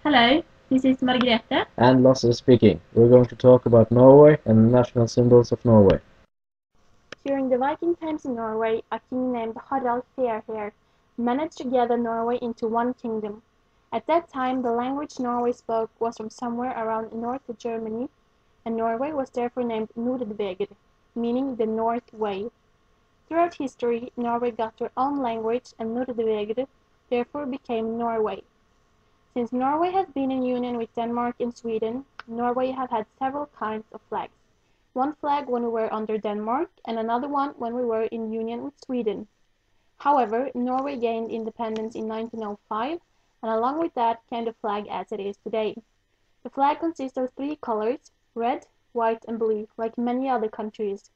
Hello, this is Margrethe. And Lasse speaking. We're going to talk about Norway and the national symbols of Norway. During the Viking times in Norway, a king named Harald Fairhair managed to gather Norway into one kingdom. At that time, the language Norway spoke was from somewhere around North Germany, and Norway was therefore named Nordvegr, meaning the North Way. Throughout history, Norway got their own language, and Nordvegr therefore became Norway. Since Norway has been in union with Denmark and Sweden, Norway have had several kinds of flags. One flag when we were under Denmark, and another one when we were in union with Sweden. However, Norway gained independence in 1905, and along with that came the flag as it is today. The flag consists of three colors, red, white and blue, like many other countries.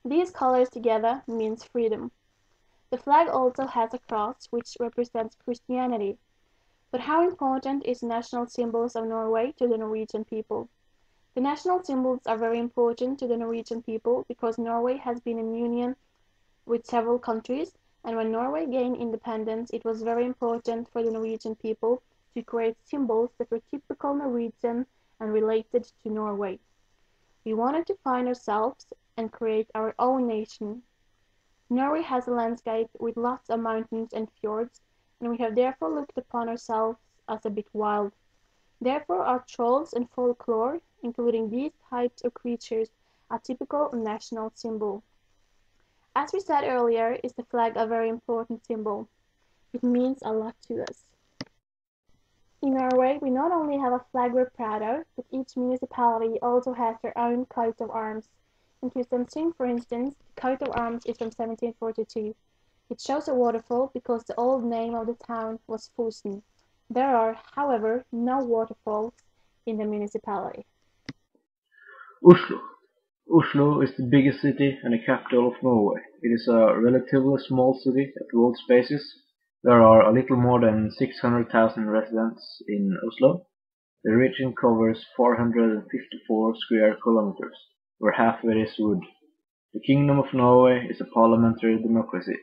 These colors together means freedom. The flag also has a cross, which represents Christianity. But how important is the national symbols of Norway to the Norwegian people? The national symbols are very important to the Norwegian people because Norway has been in union with several countries, and when Norway gained independence, it was very important for the Norwegian people to create symbols that were typical Norwegian and related to Norway. We wanted to find ourselves and create our own nation. Norway has a landscape with lots of mountains and fjords, and we have therefore looked upon ourselves as a bit wild. Therefore our trolls and folklore, including these types of creatures, are typical national symbol. As we said earlier, is the flag a very important symbol. It means a lot to us. In Norway, we not only have a flag we're proud of, but each municipality also has their own coat of arms. In Kristiansund, for instance, the coat of arms is from 1742. It shows a waterfall because the old name of the town was Fosen. There are, however, no waterfalls in the municipality. Oslo. Oslo is the biggest city and the capital of Norway. It is a relatively small city at world basis. There are a little more than 600,000 residents in Oslo. The region covers 454 square kilometers, where half of it is wood. The Kingdom of Norway is a parliamentary democracy.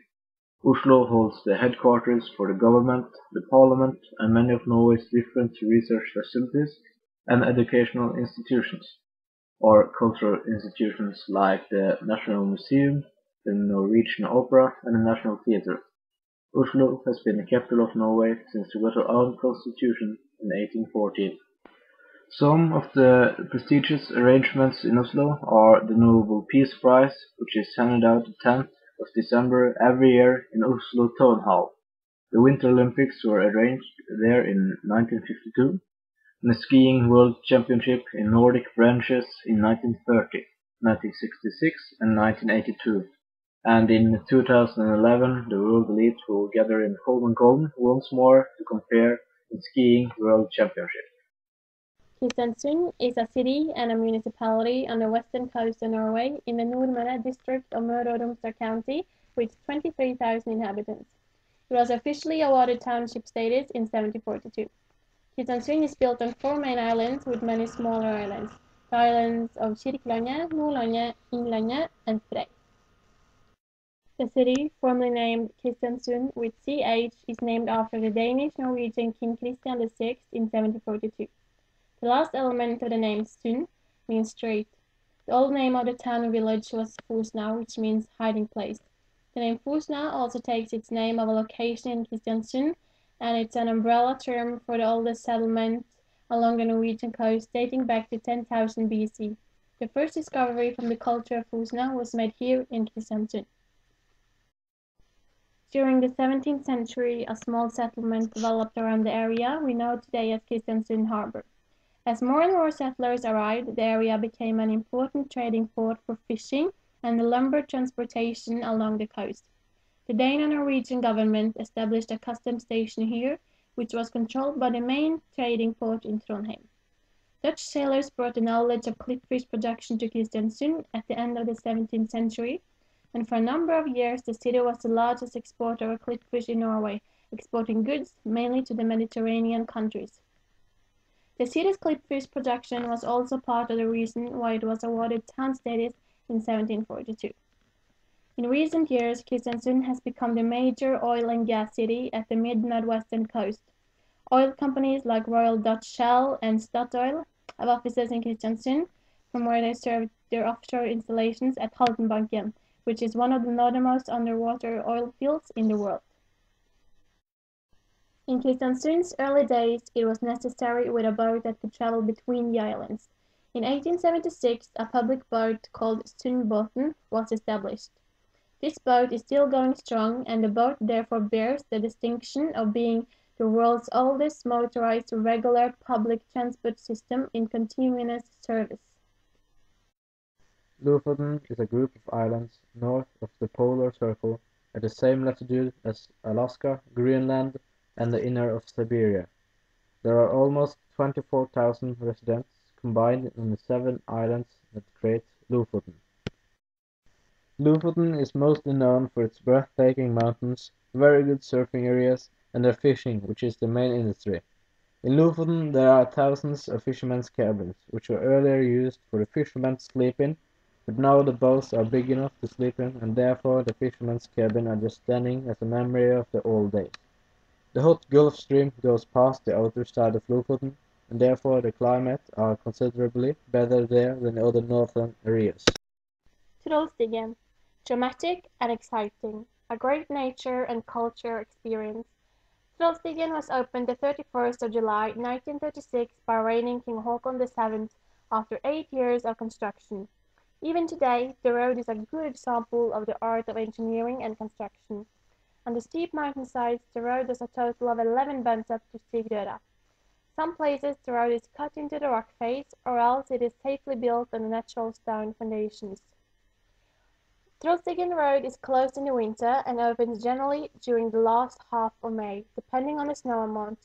Oslo holds the headquarters for the government, the parliament, and many of Norway's different research facilities and educational institutions, or cultural institutions like the National Museum, the Norwegian Opera, and the National Theatre. Oslo has been the capital of Norway since we got our own constitution in 1814. Some of the prestigious arrangements in Oslo are the Nobel Peace Prize, which is handed out the 10th of December every year in Oslo Town Hall. The Winter Olympics were arranged there in 1952, and the Skiing World Championship in Nordic branches in 1930, 1966 and 1982. And in 2011 the World Elite will gather in Holmenkollen once more to compare in Skiing World Championship. Kristiansund is a city and a municipality on the western coast of Norway in the Nordmøre district of Møre og Romsdal County with 23,000 inhabitants. It was officially awarded township status in 1742. Kristiansund is built on four main islands with many smaller islands. The islands of Kirkelandet, Nordlandet, Innlandet, and Frei. The city, formerly named Kristiansund with CH, is named after the Danish-Norwegian King Christian VI in 1742. The last element of the name Sund means strait. The old name of the town and village was Fosna, which means hiding place. The name Fosna also takes its name of a location in Kristiansund, and it's an umbrella term for the oldest settlement along the Norwegian coast dating back to 10,000 BC. The first discovery from the culture of Fosna was made here in Kristiansund. During the 17th century, a small settlement developed around the area we know today as Kristiansund Harbor. As more and more settlers arrived, the area became an important trading port for fishing and the lumber transportation along the coast. The Dano-Norwegian government established a customs station here, which was controlled by the main trading port in Trondheim. Dutch sailors brought the knowledge of clipfish production to Kristiansund at the end of the 17th century, and for a number of years the city was the largest exporter of clipfish in Norway, exporting goods mainly to the Mediterranean countries. The city's clipfish production was also part of the reason why it was awarded town status in 1742. In recent years, Kristiansund has become the major oil and gas city at the mid-Midwestern coast. Oil companies like Royal Dutch Shell and Statoil have offices in Kristiansund, from where they serve their offshore installations at Haltenbanken, which is one of the northernmost underwater oil fields in the world. In Kristiansund's early days it was necessary with a boat that could travel between the islands. In 1876 a public boat called Sundbåten was established. This boat is still going strong, and the boat therefore bears the distinction of being the world's oldest motorized regular public transport system in continuous service. Lofoten is a group of islands north of the polar circle at the same latitude as Alaska, Greenland, and the inner of Siberia. There are almost 24,000 residents combined in the 7 islands that create Lofoten. Lofoten is mostly known for its breathtaking mountains, very good surfing areas, and their fishing, which is the main industry. In Lofoten there are thousands of fishermen's cabins, which were earlier used for the fishermen to sleep in, but now the boats are big enough to sleep in, and therefore the fishermen's cabin are just standing as a memory of the old days. The hot Gulf Stream goes past the outer side of Lofoten, and therefore the climate are considerably better there than the other northern areas. Trollstigen. Dramatic and exciting. A great nature and culture experience. Trollstigen was opened the 31st of July 1936 by reigning King Haakon VII after 8 years of construction. Even today, the road is a good example of the art of engineering and construction. On the steep mountainsides, the road has a total of 11 bends up to Stigdøra. Some places the road is cut into the rock face, or else it is safely built on the natural stone foundations. Trollstigen Road is closed in the winter and opens generally during the last half of May, depending on the snow amount.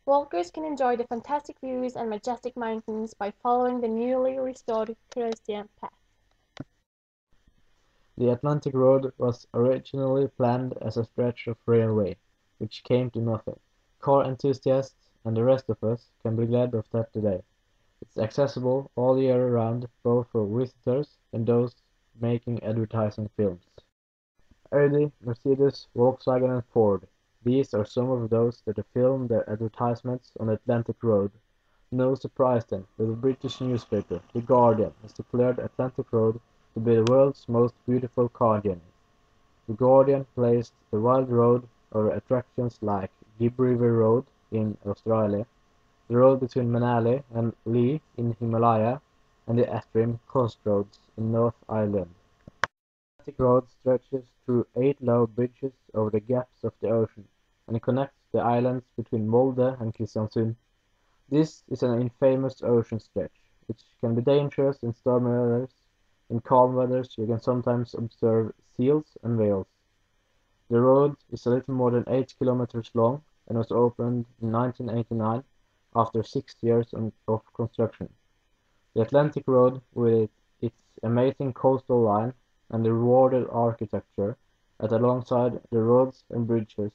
Walkers can enjoy the fantastic views and majestic mountains by following the newly restored Kristiansund path. The Atlantic Road was originally planned as a stretch of railway, which came to nothing. Car enthusiasts and the rest of us can be glad of that today. It's accessible all year round, both for visitors and those making advertising films. Audi, Mercedes, Volkswagen and Ford. These are some of those that have filmed their advertisements on the Atlantic Road. No surprise then that the British newspaper, The Guardian, has declared Atlantic Road to be the world's most beautiful car journey. The Guardian placed the wild road over attractions like Gibb River Road in Australia, the road between Manali and Leh in Himalaya, and the Antrim Coast Roads in North Ireland. The Atlantic Road stretches through 8 low bridges over the gaps of the ocean, and it connects the islands between Molde and Kristiansund. This is an infamous ocean stretch, which can be dangerous in stormy weather. In calm weather you can sometimes observe seals and whales. The road is a little more than 8 kilometers long and was opened in 1989 after 6 years of construction. The Atlantic Road, with its amazing coastal line and the rewarded architecture that alongside the roads and bridges,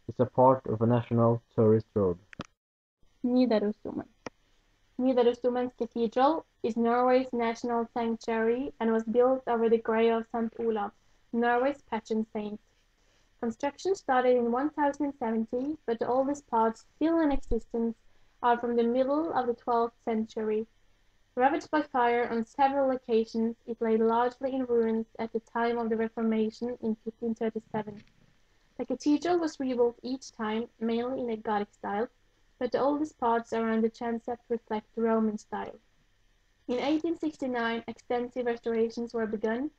is a part of a national tourist road. Nidarosdomen. Nidarosdomen's cathedral is Norway's national sanctuary and was built over the grave of St. Olav, Norway's patron saint. Construction started in 1070, but the oldest parts still in existence are from the middle of the 12th century. Ravaged by fire on several occasions, it lay largely in ruins at the time of the Reformation in 1537. The cathedral was rebuilt each time, mainly in a Gothic style, but the oldest parts around the transept reflect the Roman style. In 1869 extensive restorations were begun,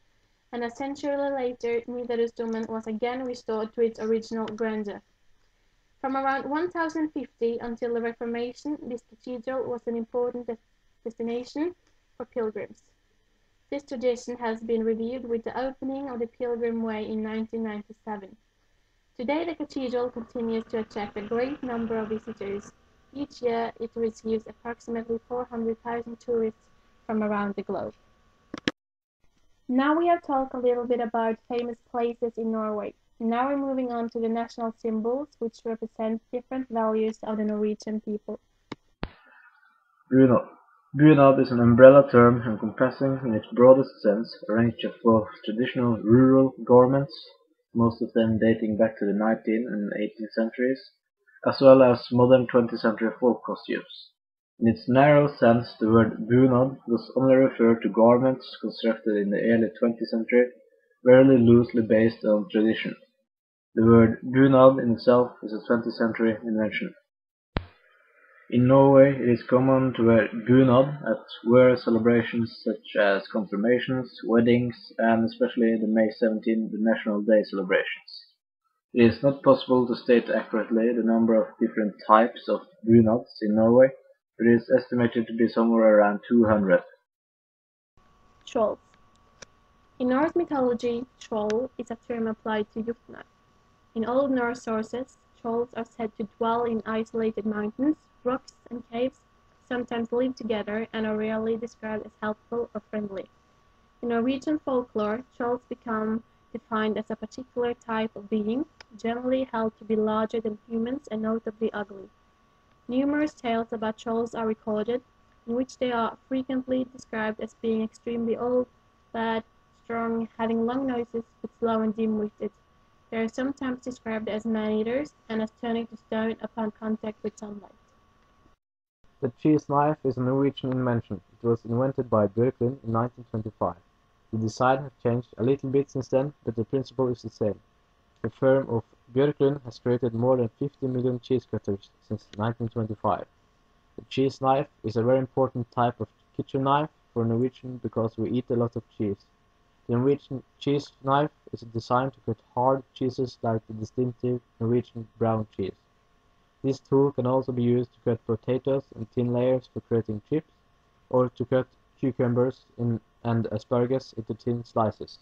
and a century later Nidarosdomen was again restored to its original grandeur. From around 1050 until the Reformation, this cathedral was an important destination for pilgrims. This tradition has been revived with the opening of the Pilgrim Way in 1997. Today the cathedral continues to attract a great number of visitors. Each year it receives approximately 400,000 tourists from around the globe. Now we have talked a little bit about famous places in Norway. Now we're moving on to the national symbols, which represent different values of the Norwegian people. Bunad. Bunad is an umbrella term encompassing, in its broadest sense, a range of both traditional rural garments, most of them dating back to the 19th and 18th centuries, as well as modern 20th century folk costumes. In its narrow sense, the word bunad does only refer to garments constructed in the early 20th century, very loosely based on tradition. The word bunad in itself is a 20th century invention. In Norway, it is common to wear bunad at rare celebrations such as confirmations, weddings, and especially the May 17, the National Day celebrations. It is not possible to state accurately the number of different types of bunads in Norway, but it is estimated to be somewhere around 200. Trolls. In Norse mythology, troll is a term applied to Jotnar. In Old Norse sources, trolls are said to dwell in isolated mountains, rocks, and caves, sometimes live together, and are rarely described as helpful or friendly. In Norwegian folklore, trolls become defined as a particular type of being, generally held to be larger than humans and notably ugly. Numerous tales about trolls are recorded, in which they are frequently described as being extremely old, bad, strong, having long noses, but slow and dim-witted. They are sometimes described as man-eaters and as turning to stone upon contact with sunlight. The cheese knife is a Norwegian invention. It was invented by Björklund in 1925. The design has changed a little bit since then, but the principle is the same. The firm of Björklund has created more than 50 million cheese cutters since 1925. The cheese knife is a very important type of kitchen knife for Norwegian because we eat a lot of cheese. The Norwegian cheese knife is designed to cut hard cheeses like the distinctive Norwegian brown cheese. This tool can also be used to cut potatoes in thin layers for creating chips, or to cut cucumbers and asparagus into thin slices.